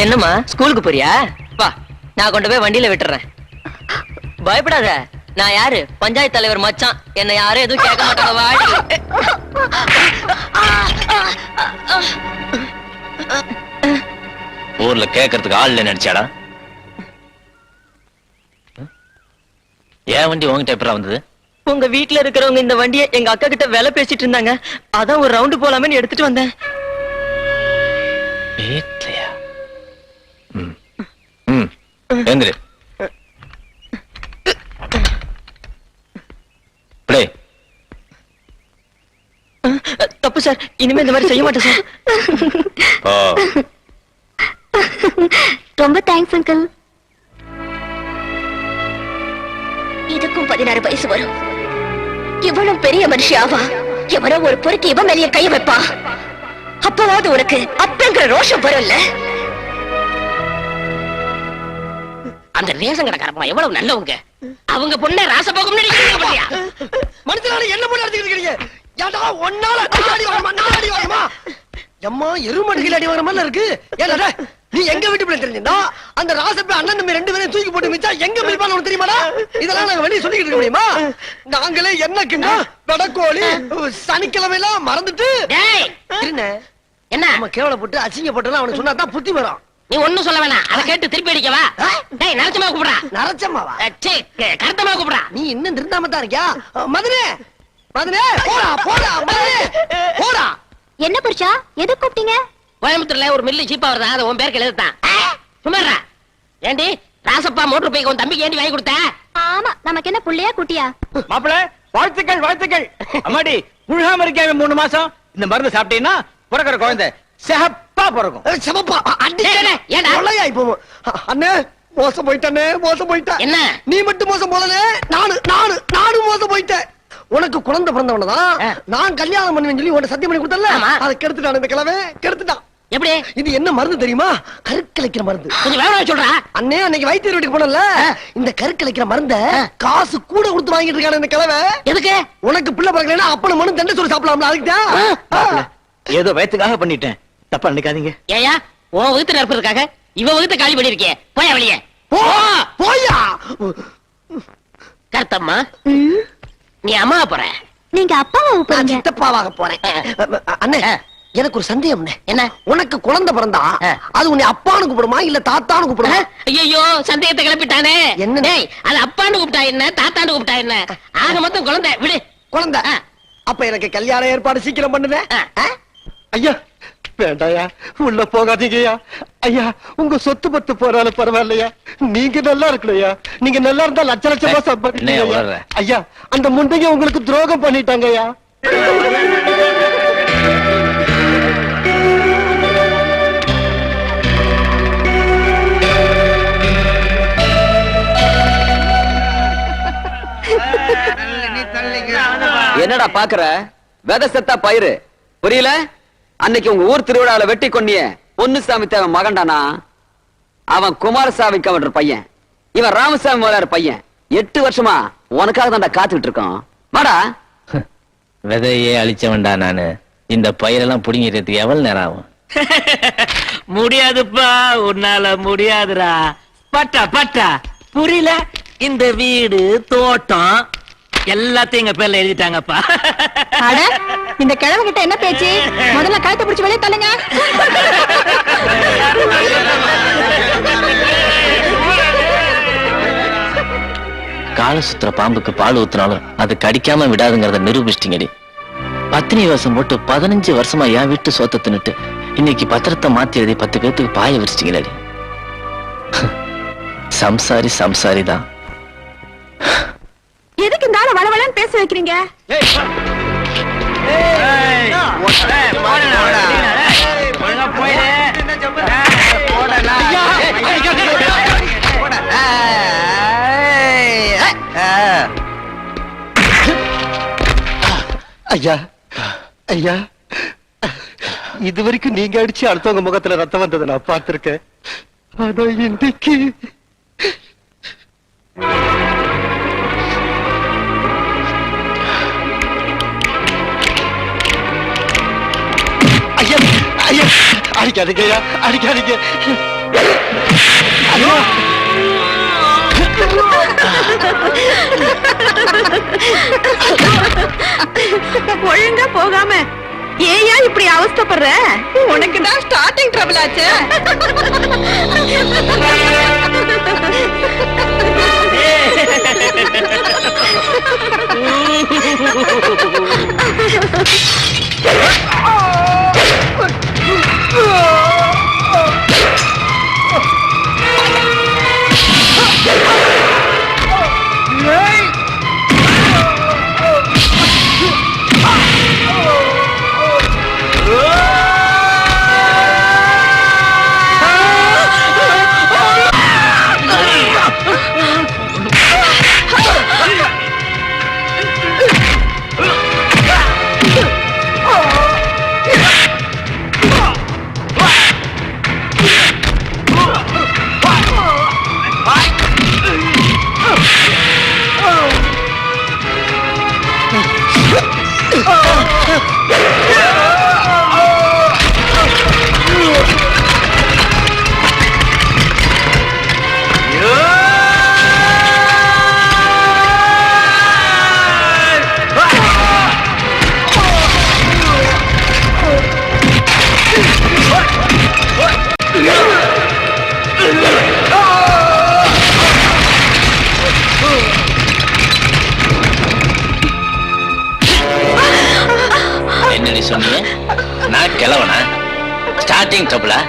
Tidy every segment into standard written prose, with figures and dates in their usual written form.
என்னம்மா ஸ்கூலுக்கு போறியா? வா, நான் கொண்டு போய் வண்டியில விட்டுறேன். பயப்படாத, நான் யாரு? பஞ்சாயத்து தலைவர் மச்சான். என்ன யாரும் எதுவும் கேட்க மாட்டாங்க. வாடி. ஊர்ல கேட்கறதுக்கு ஆள் இல்ல நினைச்சாடா? ஏன் வண்டி உங்ககிட்ட எப்படா வந்தது? உங்க வீட்டுல இருக்கிறவங்க இந்த வண்டியை எங்க அக்கா கிட்ட வேலை பேசிட்டு இருந்தாங்க. அதான் ஒரு ரவுண்டு போலாமேன்னு எடுத்துட்டு வந்தேன். வீட்லயா? எந்திரு. தப்பு சார், இனிமே இந்த மாதிரி செய்ய மாட்டேன் சார். ரொம்ப தேங்க்ஸ் அங்கிள். இதுக்கும் 16 வயசு வரும். இவனும் பெரிய மனுஷியாவா? எவனோ ஒரு பொறுக்கி இவன் மேலேயே கைய வைப்பா. அப்பவாவது உனக்கு அப்பங்கிற ரோஷம் வரும்ல. அந்த ரேஷன் கடைக்காரமா எவ்வளவு நல்லவங்க. அவங்க பொண்ணை ராசபோகம் மனுஷனால என்ன பொண்ணு எடுத்துக்கிறீங்க? ஏடா ஒன்னால அடி வாங்கமா, நான் அடி வாங்கமா? அம்மா எருமடுகள் அடி வாங்குற மாதிரி இருக்கு. ஏடா நீ எங்க வீட்டு பிள்ளை தெரிஞ்சிருந்தா அந்த ராசப்ப அண்ணன் தம்பி 2 பேரையும் தூக்கி போட்டு மிச்சா எங்க மிதிப்பான்னு உனக்கு தெரியுமாடா? இதெல்லாம் நாங்க வெளியே சொல்லிக்கிட்டு இருக்க முடியுமா? நாங்களே என்னக்குன்னா வடக்கோழி சனிக்கிழமையெல்லாம் மறந்துட்டு என்ன நம்ம கேவலப்பட்டு அசிங்கப்பட்டு அவனுக்கு சொன்னா தான் புத்தி வரும். நீ ஒண்ணும் சொல்ல வேணாம். அதை கேட்டு திருப்பி அடிக்கவா? டேய் நரச்சமா கூப்பிடுறா. நரச்சமாவா? சே கருத்தமா கூப்பிடுறா. நீ இன்னும் திருந்தாம தான் இருக்கியா? மதுரே மதுரே போடா போடா மதுரே போடா. என்ன புருஷா, எது கூப்பிட்டீங்க? கோயம்புத்தூர்ல ஒரு மில்லு சீப்பா வருதா, அது உன் பேருக்கு எழுதுதான். சும்மாறா. ஏண்டி ராசப்பா மோட்டர் பைக் உன் தம்பிக்கு ஏண்டி வாங்கி கொடுத்த? ஆமா, நமக்கு என்ன புள்ளையா குட்டியா? மாப்பிள வாழ்த்துக்கள் வாழ்த்துக்கள். அம்மாடி முழுகாம இருக்கேன் 3 மாசம். இந்த மருந்து சாப்பிட்டீங்கன்னா பிறக்கிற குழந்தை செகப்பா பிறக்கும். செமப்பா அடியாய் போவோம். அண்ணே மோசம் போயிட்டே மோசம் போயிட்ட. என்ன நீ மட்டும் மோசம் போலனே, நானும் மோசம் போயிட்டேன். உனக்கு குழந்தை பிறந்தவனதான் நான் கல்யாணம் பண்ணுவேன்னு சொல்லி உன்னை சத்தியம் பண்ணி கொடுத்தல, அதை கெடுத்துட்டான் இந்த கிழமை, கெடுத்துட்டான். எப்படி? இது என்ன மருந்து தெரியுமா? கருக்கலைக்கிற மருந்து. கொஞ்சம் வேணாம் சொல்றா. அண்ணே அன்னைக்கு வைத்தியர் வீட்டுக்கு போனல, இந்த கருக்கலைக்கிற மருந்த காசு கூட கொடுத்து வாங்கிட்டு இருக்கான இந்த கிழமை. எதுக்கு? உனக்கு பிள்ளை பிறக்கலைன்னா அப்பன மனு தண்டை சொல்லி சாப்பிடலாம்ல, அதுக்குதான். ஏதோ வயிற்றுக்காக பண்ணிட்டேன், தப்பா நினைக்காதீங்க. ஏயா உன் வகுத்து நடப்பதற்காக இவ வகுத்து காலி பண்ணிருக்கே, போயா வெளியே போயா. கருத்தம்மா நீ அம்மா போற, நீங்க அப்பாவை போறீங்க. சித்தப்பாவாக போறேன். அண்ணே எனக்கு ஒரு சந்தேகம். என்ன? உனக்கு குழந்தை பிறந்தா அது உன்னை அப்பான்னு கூப்பிடுமா இல்ல தாத்தான்னு கூப்பிடுமா? ஐயோ சந்தேகத்தை கிளப்பிட்டானே. என்ன? அது அப்பான்னு கூப்பிட்டா என்ன, தாத்தான்னு கூப்பிட்டா என்ன, ஆக மொத்தம் குழந்தை. விடு குழந்தை. அப்ப எனக்கு கல்யாண ஏற்பாடு சீக்கிரம் பண்ணுவேன். ஐயா வேண்டாயா, உள்ள போகாதீங்கய்யா. ஐயா உங்க சொத்து பத்து போறாலும் பரவாயில்லையா, நீங்க நல்லா இருக்கலையா. நீங்க நல்லா இருந்தா லட்ச லட்சமா சம்பாதிக்கலையா. ஐயா அந்த முண்டைங்க உங்களுக்கு துரோகம் பண்ணிட்டாங்க ஐயா. என்னடா பாக்குற? விதை செத்தா பயிறு புரியல? அன்னைக்கு உங்க ஊர் திருவிழாவில வெட்டி கொண்டிய பொன்னுசாமி தேவ மகண்டானா, அவன் குமாரசாமிக்கு அவன் பையன், இவன் ராமசாமி முதலார் பையன். 8 வருஷமா உனக்காக தான்டா காத்துக்கிட்டு இருக்கோம். வாடா. விதையே அழிச்சவன்டா நானு. இந்த பயிரெல்லாம் புடிங்கிறதுக்கு எவ்வளவு நேரம் ஆகும்? முடியாதுப்பா, உன்னால முடியாதுடா. பட்டா பட்டா புரியல. இந்த வீடு தோட்டம் எல்லாத்தையும் எங்க பேர்ல எழுதிட்டாங்கப்பா. இந்த கிழமை கிட்ட என்ன பேச்சு? முதல்ல கழுத்தை பிடிச்சு வெளியே தள்ளுங்க. கால சுத்துற பாம்புக்கு பால் ஊத்துனாலும் அது கடிக்காம விடாதுங்கிறத நிரூபிச்சிட்டீங்கடி. பத்தினி வேஷம் போட்டு 15 வருஷமா என் வீட்டு சோத்த தின்னுட்டு இன்னைக்கு பத்திரத்தை மாத்தி எழுதி 10 பேத்துக்கு பாய விரிச்சிட்டீங்களே. சம்சாரி சம்சாரி தான். எதுக்கு இந்த ஆளை வளவளன்னு பேச வைக்கிறீங்க? ஐயா ஐயா, இது வரைக்கும் நீங்க அடிச்சு அடுத்தவங்க முகத்துல ரத்தம் வந்ததை நான் பார்த்திருக்கேன். ஆனா இன்னைக்கு ஐயா ஐயா அடிக்காதீங்க, அடிக்காதீங்க. ஒழுங்கா போகாம ஏயா இப்படி அவஸ்தைப்படுற? உனக்கு தான் ஸ்டார்டிங் ட்ரபிள் ஆச்சு. என்னடி சொன்னீங்க? நான் கிளவனா? ஸ்டார்டிங் ட்ரபிளா?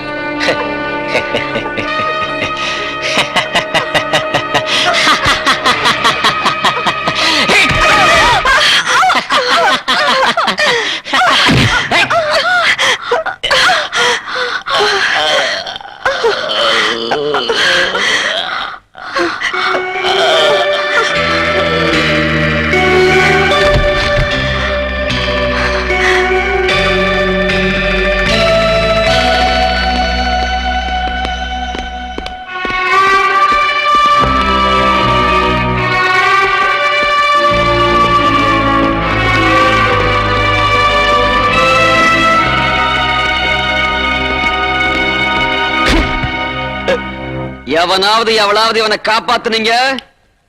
எவனாவது எவளாவது இவனை காப்பாத்துனீங்க,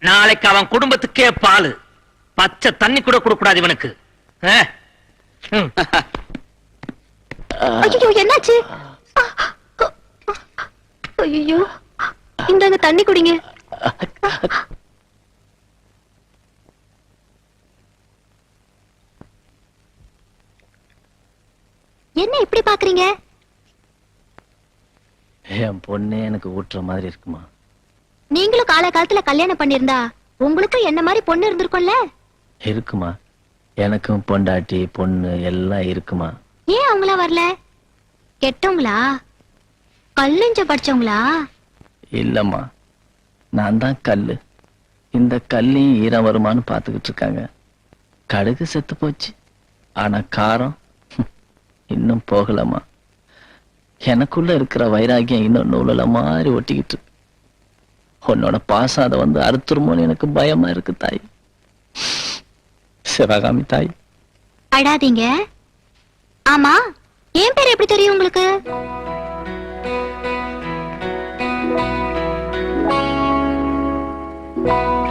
நாளைக்கு அவன் குடும்பத்துக்கே பாலு பச்சை தண்ணி கூட கொடுக்க கூடாது இவனுக்கு. ஐயோ என்னாச்சு? ஐயோ இந்தாங்க தண்ணி குடிங்க. என்ன இப்படி பாக்குறீங்க? என் பொண்ணே எனக்கு ஊட்டுற மாதிரி இருக்குமா? நீங்களும் காலத்துல கல்யாணம் பண்ணிருந்தா உங்களுக்கு என்ன மாதிரி பொண்ணு இருந்திருக்கும்ல? இருக்குமா, எனக்கும் பொண்டாட்டி பொண்ணு எல்லாம் இருக்குமா. ஏன் அவங்களா வரல? கெட்டவங்களா? கல்லுஞ்ச படிச்சவங்களா? இல்லம்மா, நான் தான் கல்லு. இந்த கல்லையும் ஈரம் வருமானு பாத்துக்கிட்டு இருக்காங்க. கடுகு செத்து போச்சு, ஆனா காரம் இன்னும் போகலமா. எனக்குள்ள இருக்கிற வைராகியம் இன்னும் நூலல மாதிரி ஒட்டிக்கிட்டு. உன்னோட பாசம் அதை வந்து அறுத்துருமோன்னு எனக்கு பயமா இருக்கு தாய். சிவகாமி தாய். அடாதீங்க. ஆமா, என் பேர் எப்படி தெரியும் உங்களுக்கு?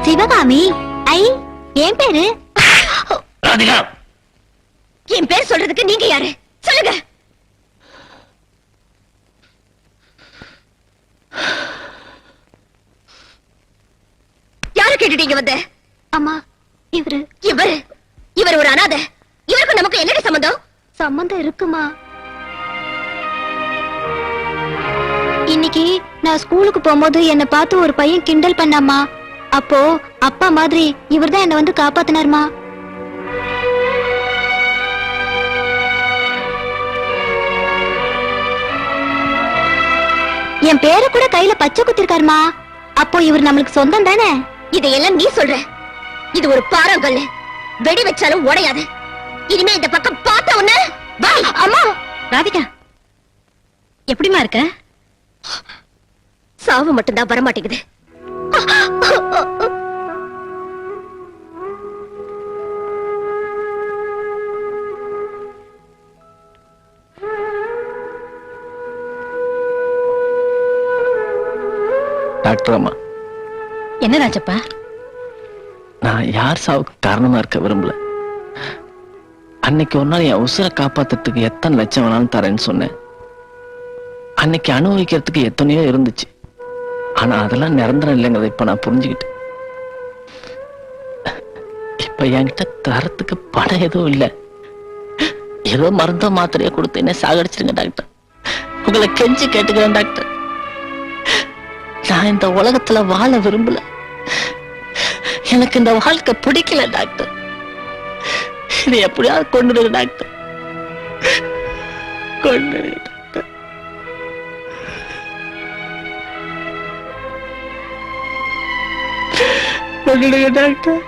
சிவகாமி. ஐ, என் பேரு ராதிகா. என் பேர் சொல்றதுக்கு நீங்க யாரு சொல்லுங்க. யாரு கேட்டுட்டீங்க வந்த? அம்மா, இவரு இவர் ஒரு அனாதை. இவருக்கு நமக்கு என்னடி சம்பந்தம்? சம்பந்தம் இருக்குமா? இன்னைக்கு நான் ஸ்கூலுக்கு போகும்போது என்ன பார்த்து ஒரு பையன் கிண்டல் பண்ணாமா. அப்போ அப்பா மாதிரி இவர்தான் என்ன வந்து காப்பாத்தினாருமா. என் பேரை கூட கையில பச்சை குத்திருக்காருமா. அப்போ இவர் நம்மளுக்கு சொந்தம் தானே? இதையெல்லாம் நீ சொல்ற. இது ஒரு பாறாங்கல்லு, வெடி வச்சாலும் உடையாது. இனிமே இந்த பக்கம் பார்த்த உடனே பாய். அம்மா. ராதிகா, எப்படிமா இருக்க? சாவு மட்டும்தான் வரமாட்டேங்குது. டாக்டர் அம்மா, என்ன ராஜப்பா? நான் யார் சாவுக்கு காரணமா இருக்க விரும்பல. அன்னைக்கு ஒரு நாள் என் உசுரை காப்பாத்துறதுக்கு எத்தனை லட்சம் வேணாலும் தரேன்னு சொன்னேன். அன்னைக்கு அனுபவிக்கிறதுக்கு எத்தனையோ இருந்துச்சு. ஆனா அதெல்லாம் நிரந்தரம் இல்லைங்கிறத இப்ப நான் புரிஞ்சுக்கிட்டேன். இப்ப என்கிட்ட தரத்துக்கு பணம் எதுவும் இல்லை. ஏதோ மருந்தோ மாத்திரையோ கொடுத்து என்ன சாகடிச்சிருங்க டாக்டர். உங்களை கெஞ்சி கேட்டுக்கிறேன் டாக்டர். நான் இந்த உலகத்துல வாழ விரும்பல. எனக்கு இந்த வாழ்க்கை பிடிக்கல டாக்டர். இது எப்படியாவது கொண்டுடுங்க டாக்டர். கொண்டுடுங்க டாக்டர். கொண்டுடுங்க டாக்டர்.